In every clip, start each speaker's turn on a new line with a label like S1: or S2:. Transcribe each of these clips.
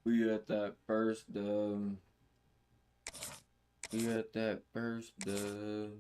S1: We got that first dub. We got that first dub.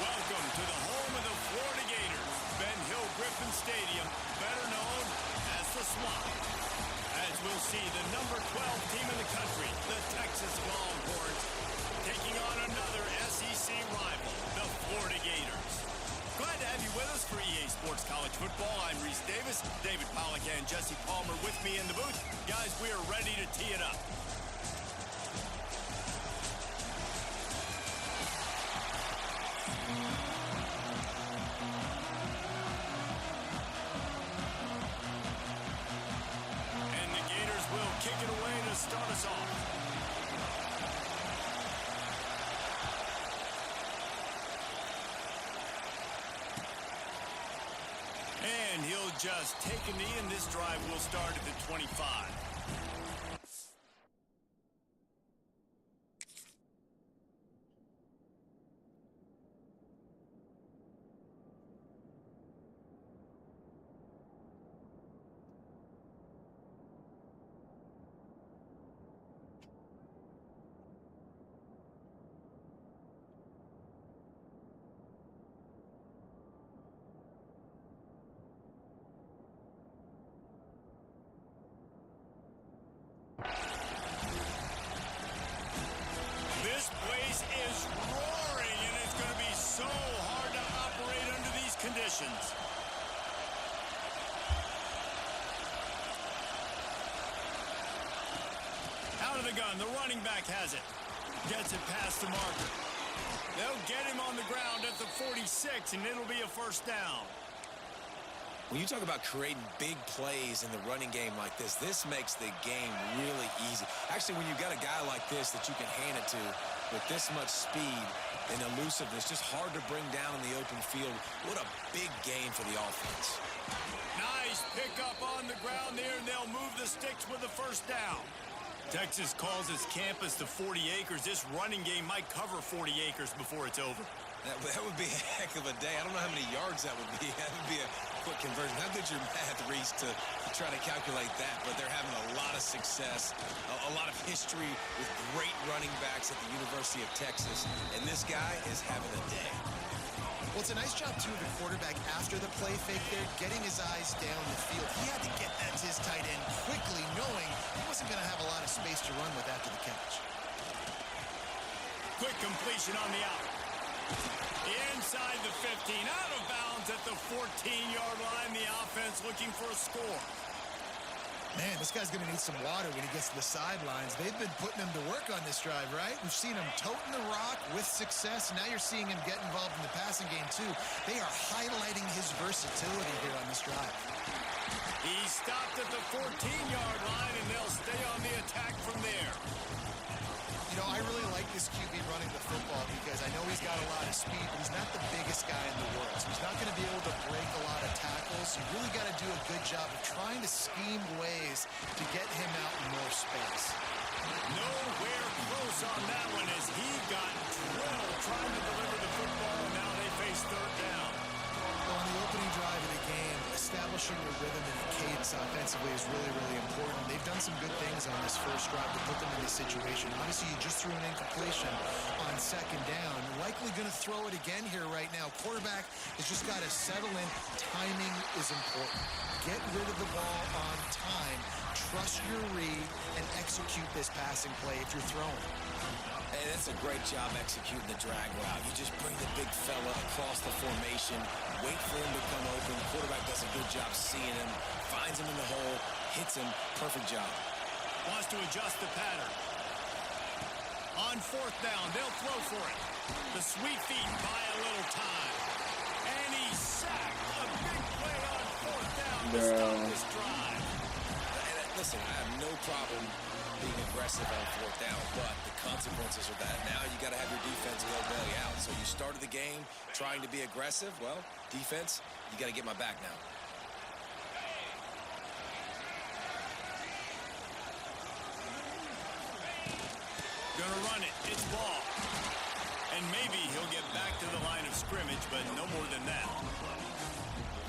S2: Welcome to the home of the Florida Gators, Ben Hill Griffin Stadium, better known as the Swamp. As we'll see the number 12 team in the country, the Texas Longhorns, taking on another SEC rival, the Florida Gators. Glad to have you with us for EA Sports College Football. I'm Reese Davis, David Pollack and Jesse Palmer with me in the booth. Guys, we are ready to tee it up. And the Gators will kick it away to start us off. And he'll just take a knee, and this drive will start at the 25. This place is roaring, and it's going to be so hard to operate under these conditions. Out of the gun, the running back has it. Gets it past the marker. They'll get him on the ground at the 46, and it'll be a first down.
S3: When you talk about creating big plays in the running game like this makes the game really easy. Actually, when you've got a guy like this that you can hand it to with this much speed and elusiveness, just hard to bring down in the open field, what a big gain for the offense.
S2: Nice pickup on the ground there, and they'll move the sticks with the first down. Texas calls its campus the 40 acres. This running game might cover 40 acres before it's over.
S3: That would be a heck of a day. I don't know how many yards that would be. That would be a quick conversion. How good your math, Reese, to try to calculate that, but they're having a lot of success, a lot of history with great running backs at the University of Texas, and this guy is having a day.
S4: Well, it's a nice job, too, of the quarterback after the play fake there, getting his eyes down the field. He had to get that to his tight end quickly, knowing he wasn't going to have a lot of space to run with after the catch.
S2: Quick completion on the out. Inside the 15, out of bounds at the 14-yard line. The offense looking for a score.
S4: Man, this guy's going to need some water when he gets to the sidelines. They've been putting him to work on this drive, right? We've seen him toting the rock with success. Now you're seeing him get involved in the passing game, too. They are highlighting his versatility here on this drive.
S2: He stopped at the 14-yard line, and they'll stay on the attack from there.
S4: You know, I really like this QB running the football because I know he's got a lot of speed, but he's not the biggest guy in the world. So he's not going to be able to break a lot of tackles. You really got to do a good job of trying to scheme ways to get him out in more space.
S2: Nowhere close on that one as he got drilled trying to deliver the football, and now they face third down.
S4: Well, on the opening drive of the game, establishing a rhythm and a cadence offensively is really, really important. They've done some good things on this first drive to put them in this situation. Obviously, you just threw an incompletion on second down. Likely going to throw it again here right now. Quarterback has just got to settle in. Timing is important. Get rid of the ball on time. Trust your read and execute this passing play if you're throwing.
S3: And that's a great job executing the drag route. You just bring the big fella across the formation, wait for him to come open. The quarterback does a good job seeing him, finds him in the hole, hits him. Perfect job.
S2: Wants to adjust the pattern. On fourth down, they'll throw for it. The sweet feet buy a little time. And he's sacked. A big play on fourth down to stop this drive.
S3: And listen, I have no problem being aggressive on fourth down, but the consequences are that now you got to have your defense go belly out. So you started the game trying to be aggressive. Well, defense, you got to get my back now.
S2: Gonna run it. It's ball. And maybe he'll get back to the line of scrimmage, but no more than that.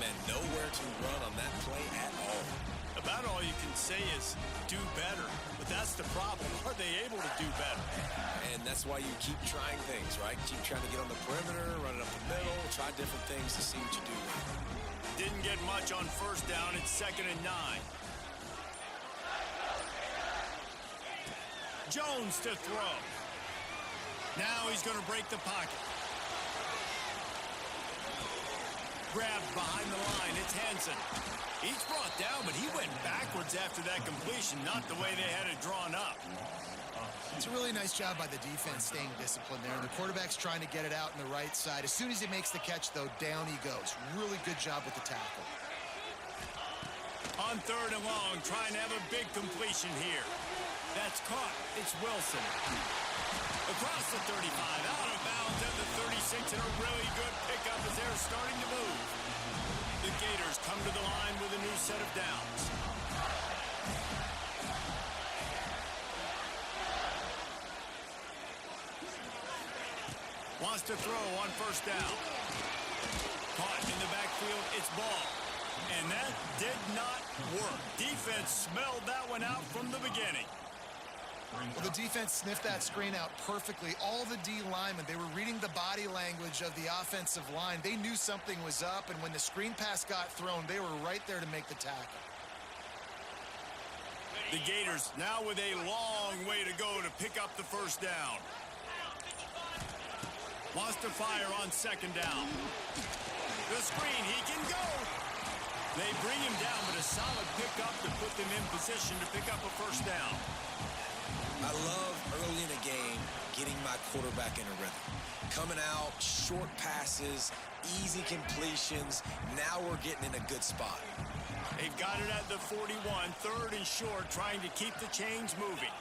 S3: Man, nowhere to run on that play at all.
S2: About all you can say is do better. But that's the problem. Are they able to do better?
S3: And that's why you keep trying things, right? Keep trying to get on the perimeter, run it up the middle, try different things to see what you do.
S2: Didn't get much on first down. It's 2nd and 9. Jones to throw. Now he's going to break the pocket. Grabbed behind the line. It's Hansen. He's brought down, but he went backwards after that completion, not the way they had it drawn up.
S4: It's a really nice job by the defense staying disciplined there. And the quarterback's trying to get it out on the right side. As soon as he makes the catch, though, down he goes. Really good job with the tackle.
S2: On 3rd and long, trying to have a big completion here. That's caught. It's Wilson. Across the 35, out of bounds at the 36, and a really good pickup as they're starting to move. The Gators come to the line with a new set of downs. Wants to throw on first down. Caught in the backfield, it's ball. And that did not work. Defense smelled that one out from the beginning.
S4: Well, the defense sniffed that screen out perfectly. All the D linemen, they were reading the body language of the offensive line. They knew something was up, and when the screen pass got thrown, they were right there to make the tackle.
S2: The Gators now with a long way to go to pick up the first down. Wants to fire on 2nd down. The screen, he can go. They bring him down, but a solid pickup to put them in position to pick up a first down.
S3: I love early in a game getting my quarterback in a rhythm. Coming out, short passes, easy completions. Now we're getting in a good spot.
S2: They've got it at the 41, 3rd and short, trying to keep the chains moving.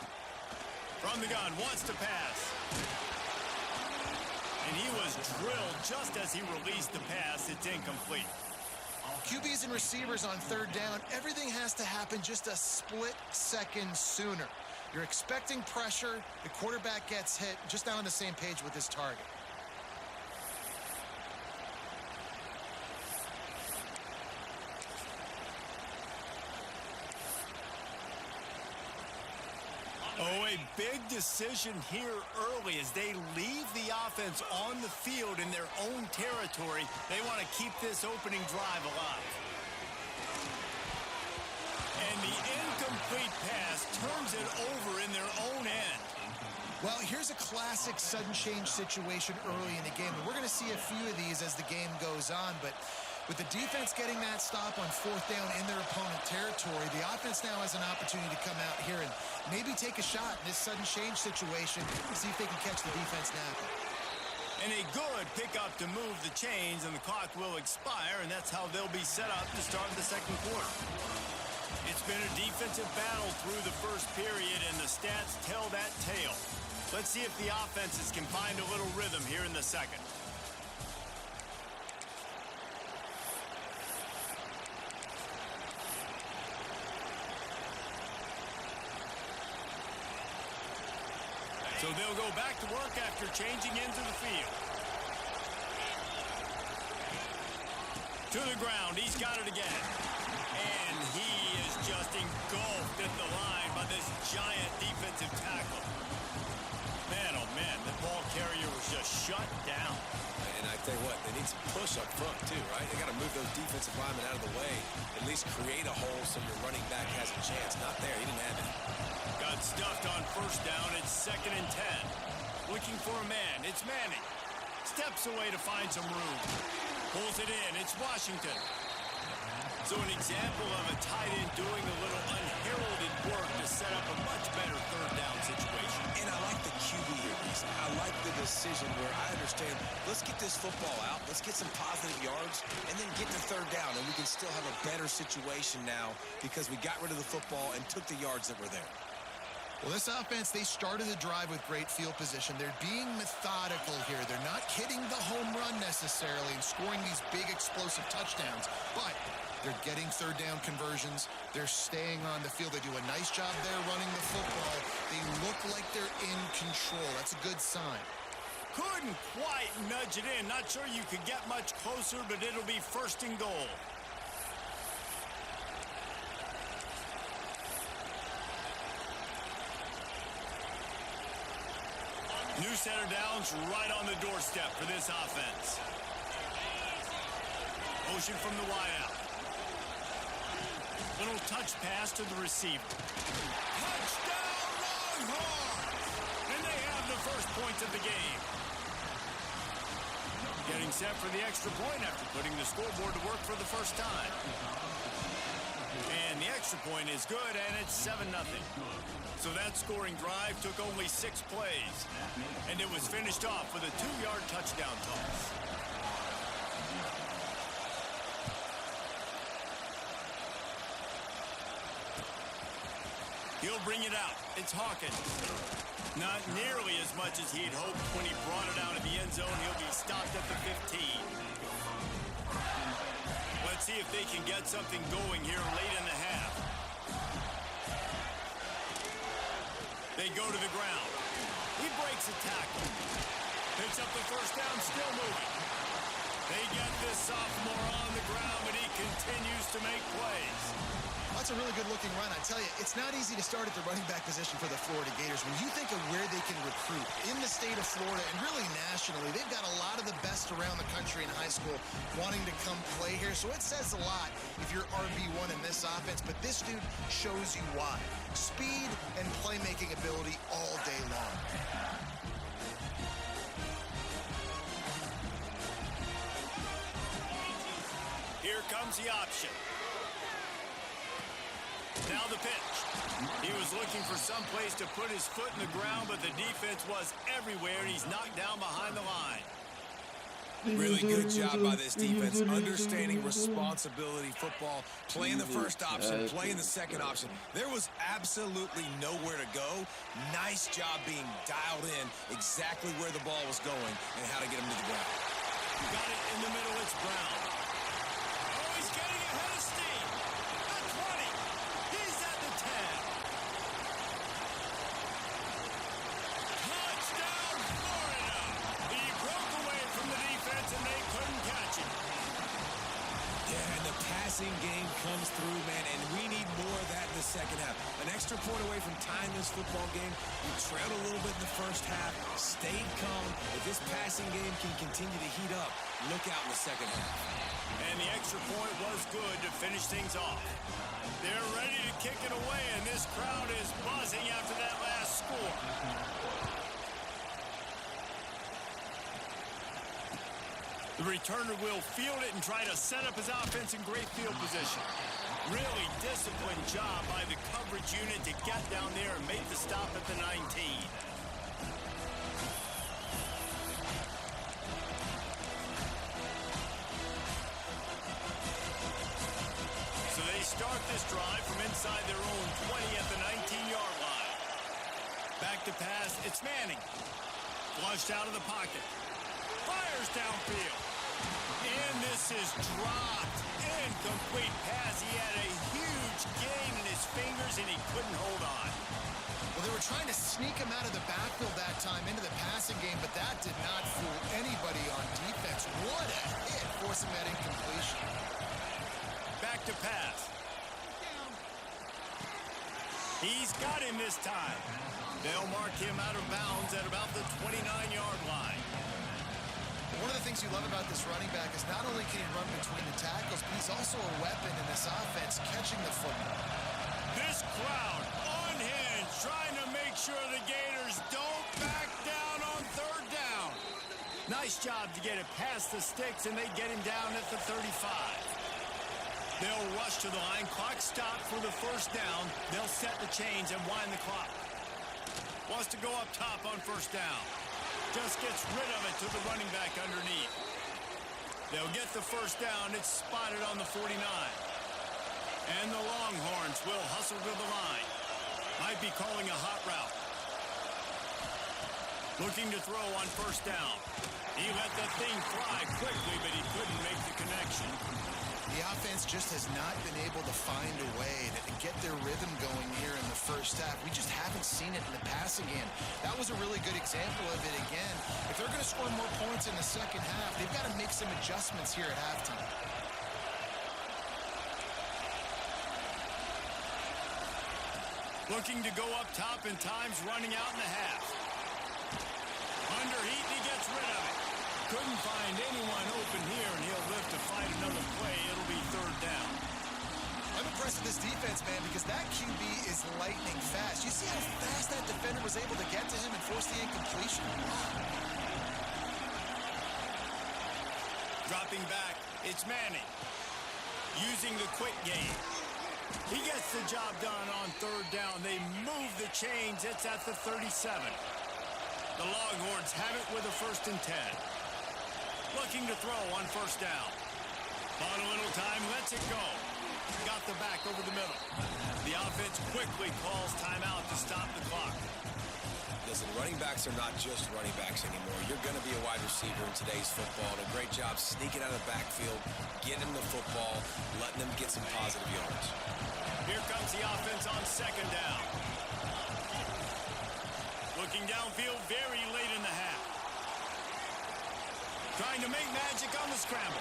S2: From the gun, wants to pass. And he was drilled just as he released the pass. It's incomplete.
S4: QBs and receivers on 3rd down, everything has to happen just a split second sooner. You're expecting pressure, the quarterback gets hit, just not on the same page with his target.
S2: Oh, a big decision here early as they leave the offense on the field in their own territory. They want to keep this opening drive alive. And the incomplete pass turns it over in their own end.
S4: Well, here's a classic sudden change situation early in the game. And we're going to see a few of these as the game goes on. But with the defense getting that stop on 4th down in their opponent territory, the offense now has an opportunity to come out here and maybe take a shot in this sudden change situation and see if they can catch the defense napping.
S2: And a good pickup to move the chains, and the clock will expire, and that's how they'll be set up to start the 2nd quarter. It's been a defensive battle through the first period, and the stats tell that tale. Let's see if the offenses can find a little rhythm here in the second. So they'll go back to work after changing into the field. To the ground, he's got it again. And he is just engulfed at the line by this giant defensive tackle. Man, oh man, the ball carrier was just shut down.
S3: And I tell you what, they need some push up front too, right? They got to move those defensive linemen out of the way, at least create a hole so your running back has a chance. Not there, he didn't have it.
S2: Got stuffed on first down. It's 2nd and 10. Looking for a man. It's Manning. Steps away to find some room. Pulls it in. It's Washington. So an example of a tight end doing a little unheralded work to set up a much better third down situation.
S3: And I like the QB here, Reese. I like the decision where I understand, let's get this football out, let's get some positive yards, and then get to third down, and we can still have a better situation now because we got rid of the football and took the yards that were there.
S4: Well, this offense, they started the drive with great field position. They're being methodical here. They're not hitting the home run necessarily and scoring these big explosive touchdowns, but they're getting third down conversions. They're staying on the field. They do a nice job there running the football. They look like they're in control. That's a good sign.
S2: Couldn't quite nudge it in. Not sure you could get much closer, but it'll be 1st and goal. New set of downs right on the doorstep for this offense. Motion from the wideout. Little touch pass to the receiver. Touchdown Longhorns! And they have the first points of the game. Getting set for the extra point after putting the scoreboard to work for the first time. And the extra point is good, and it's 7-0. So that scoring drive took only 6 plays. And it was finished off with a 2-yard touchdown toss. He'll bring it out. It's Hawkins. Not nearly as much as he had hoped when he brought it out of the end zone. He'll be stopped at the 15. Let's see if they can get something going here late in the half. They go to the ground. He breaks a tackle. Picks up the first down, still moving. They get this sophomore on the ground, but he continues to make plays.
S4: That's a really good-looking run. I tell you, it's not easy to start at the running back position for the Florida Gators. When you think of where they can recruit in the state of Florida and really nationally, they've got a lot of the best around the country in high school wanting to come play here. So it says a lot if you're RB1 in this offense, but this dude shows you why. Speed and playmaking ability all day long.
S2: Here comes the option. Now the pitch. He was looking for some place to put his foot in the ground, but the defense was everywhere, and he's knocked down behind the line.
S3: Really good job by this defense, understanding responsibility football, playing the first option, playing the second option. There was absolutely nowhere to go. Nice job being dialed in exactly where the ball was going and how to get him to the ground.
S2: Got it in the middle. It's Brown. Oh, he's getting ahead of steam. At 20. He's at the 10. Touchdown, Florida. He broke away from the defense, and they couldn't catch him.
S3: Yeah, and the passing game comes through, man, and we need more of that in the second half. An extra point away from tying this football game. You trailed a little bit in the first half, stayed calm. If this passing game can continue to heat up, look out in the second half.
S2: And the extra point was good to finish things off. They're ready to kick it away, and this crowd is buzzing after that last score. The returner will field it and try to set up his offense in great field position. Really disciplined job by the coverage unit to get down there and make the stop at the 19. So they start this drive from inside their own 20 at the 19-yard line. Back to pass. It's Manning. Flushed out of the pocket. Fires downfield. And this is dropped. Incomplete pass. He had a huge gain in his fingers, and he couldn't hold on.
S4: Well, they were trying to sneak him out of the backfield that time into the passing game, but that did not fool anybody on defense. What a hit, forcing that incompletion.
S2: Back to pass. He's got him this time. They'll mark him out of bounds at about the 29-yard line.
S4: One of the things you love about this running back is not only can he run between the tackles, but he's also a weapon in this offense, catching the football.
S2: This crowd unhinged, trying to make sure the Gators don't back down on third down. Nice job to get it past the sticks, and they get him down at the 35. They'll rush to the line. Clock stopped for the first down. They'll set the chains and wind the clock. Wants to go up top on first down. Just gets rid of it to the running back underneath. They'll get the first down. It's spotted on the 49. And the Longhorns will hustle to the line. Might be calling a hot route. Looking to throw on first down. He let the thing fly quickly, but he couldn't make the connection.
S4: The offense just has not been able to find a way to get their rhythm going here in the first half. We just haven't seen it in the passing game. That was a really good example of it again. If they're going to score more points in the second half, they've got to make some adjustments here at halftime.
S2: Looking to go up top, and time's running out in the half. Under heat, he gets rid of it. Couldn't find anyone open here, and he'll live to fight another play. It'll be third down.
S4: I'm impressed with this defense, man, because that QB is lightning fast. You see how fast that defender was able to get to him and force the incompletion?
S2: Dropping back, it's Manning. Using the quick game. He gets the job done on third down. They move the chains. It's at the 37. The Longhorns have it with a 1st and 10. Looking to throw on first down. Bought a little time, lets it go. Got the back over the middle. The offense quickly calls timeout to stop the clock.
S3: Listen, running backs are not just running backs anymore. You're going to be a wide receiver in today's football. A great job sneaking out of the backfield, getting them the football, letting them get some positive yards.
S2: Here comes the offense on second down. Looking downfield very late in the half. Trying to make magic on the scramble.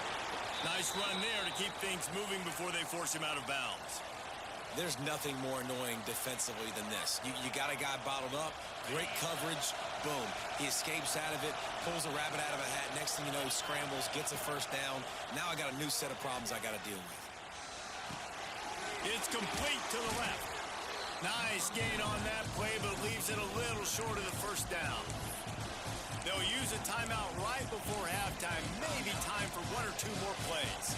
S2: Nice run there to keep things moving before they force him out of bounds.
S3: There's nothing more annoying defensively than this. You got a guy bottled up, great coverage, boom. He escapes out of it, pulls a rabbit out of a hat. Next thing you know, he scrambles, gets a first down. Now I got a new set of problems I got to deal with.
S2: It's complete to the left. Nice gain on that play, but leaves it a little short of the first down. They'll use a timeout right before halftime. Maybe time for 1 or 2 more plays.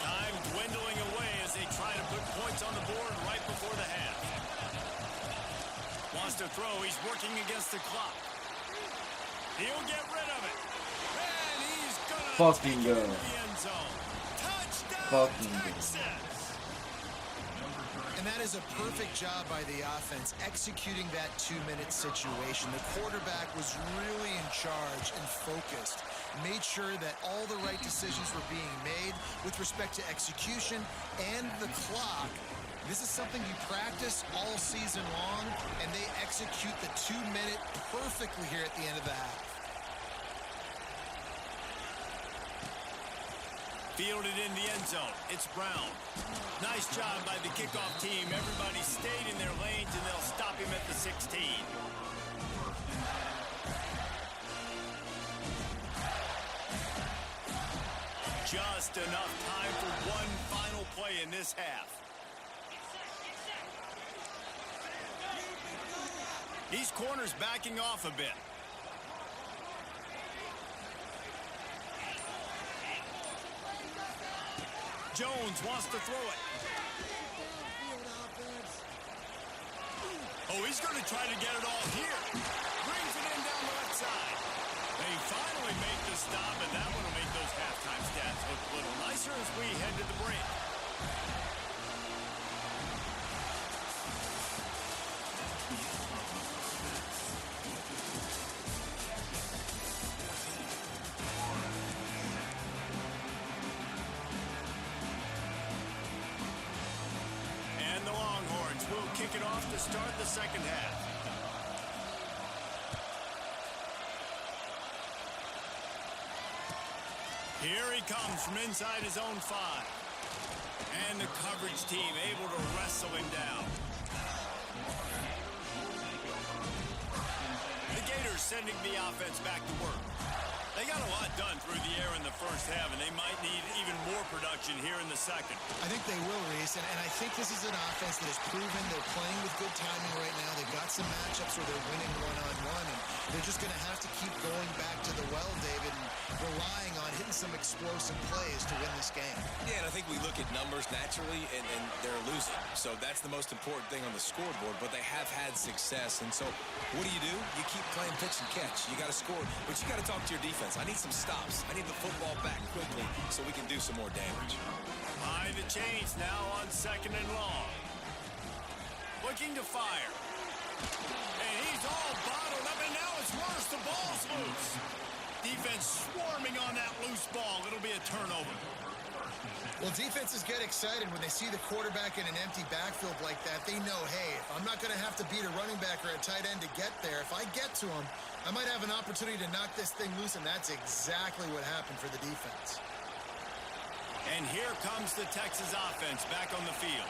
S2: Time dwindling away as they try to put points on the board right before the half. Wants to throw. He's working against the clock. He'll get rid of it. And he's gonna
S1: Fucking
S2: take it
S1: go.
S2: into the end zone. Touchdown,
S1: Fucking go.
S2: Texas!
S4: And that is a perfect job by the offense, executing that 2-minute situation. The quarterback was really in charge and focused, made sure that all the right decisions were being made with respect to execution and the clock. This is something you practice all season long, and they execute the 2-minute perfectly here at the end of the half.
S2: Fielded in the end zone. It's Brown. Nice job by the kickoff team. Everybody stayed in their lanes, and they'll stop him at the 16. Just enough time for one final play in this half. These corners backing off a bit. Jones wants to throw it. Oh, he's going to try to get it all here. Brings it in down the left side. They finally make the stop, and that one will make those halftime stats look a little nicer as we head to the break. kick it off to start the second half. Here he comes from inside his own 5. And the coverage team able to wrestle him down. The Gators sending the offense back to work. They got a lot done through the air in the first half, and they might need even more production here in the second.
S4: I think they will, Reese, and I think this is an offense that has proven they're playing with good timing right now. They've got some matchups where they're winning one-on-one, and they're just going to have to keep going back to the well, David, and relying on hitting some explosive plays to win this game.
S3: Yeah, and I think we look at numbers naturally, and they're losing. So that's the most important thing on the scoreboard, but they have had success. And so what do? You keep playing pitch and catch. You got to score, but you got to talk to your defense. I need some stops. I need the football back quickly so we can do some more damage.
S2: Behind the chains now on 2nd and long. Looking to fire. And he's all bottled up, and now it's worse. The ball's loose. Defense swarming on that loose ball. It'll be a turnover.
S4: Well, defenses get excited when they see the quarterback in an empty backfield like that. They know, hey, if I'm not going to have to beat a running back or a tight end to get there, if I get to him, I might have an opportunity to knock this thing loose, and that's exactly what happened for the defense.
S2: And here comes the Texas offense back on the field.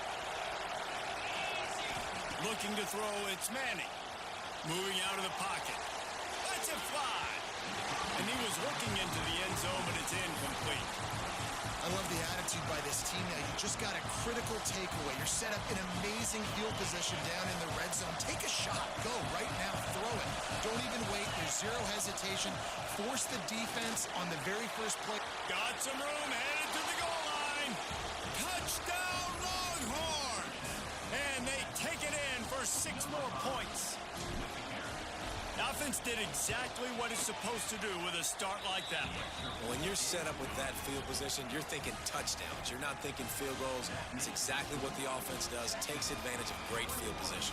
S2: Looking to throw, it's Manning. Moving out of the pocket. Lets it fly. And he was looking into the end zone, but it's incomplete.
S4: I love the attitude by this team now. You just got a critical takeaway. You're set up in amazing field position down in the red zone. Take a shot. Go right now. Throw it. Don't even wait. There's zero hesitation. Force the defense on the very first play.
S2: Got some room. Headed to the goal line. Touchdown, Longhorns. And they take it in for 6 more points. The offense did exactly what it's supposed to do with a start like that one.
S3: When you're set up with that field position, you're thinking touchdowns. You're not thinking field goals. It's exactly what the offense does. Takes advantage of great field position.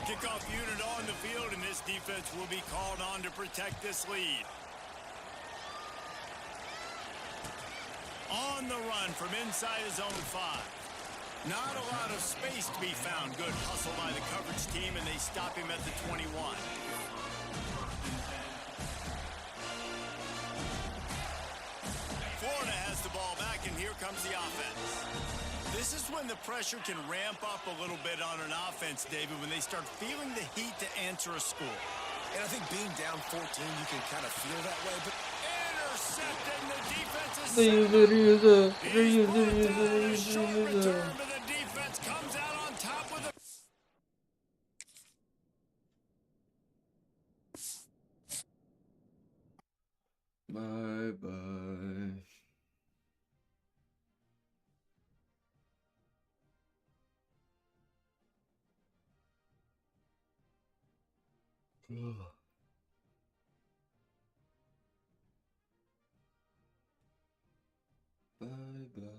S2: Kickoff unit on the field, and this defense will be called on to protect this lead. On the run from inside his own 5. Not a lot of space to be found. Good hustle by the coverage team, and they stop him at the 21. Florida has the ball back, and here comes the offense. This is when the pressure can ramp up a little bit on an offense, David, when they start feeling the heat to answer a score.
S3: And I think being down 14, you can kind of feel that way, but
S2: intercepting the defense is short return, but the defense comes out on top with a
S1: Bye-bye. Bye-bye.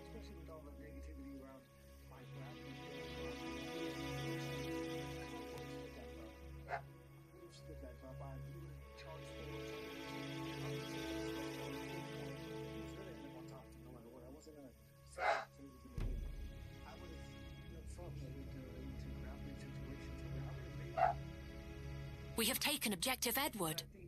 S5: especially with all the negativity around Mike Brown. Stood that up. I charged for it. He was really on top, no matter what. I wasn't going to say he was going to win. I would have thought that into ground situations where I would have made.
S6: We have taken objective Edward.
S5: I think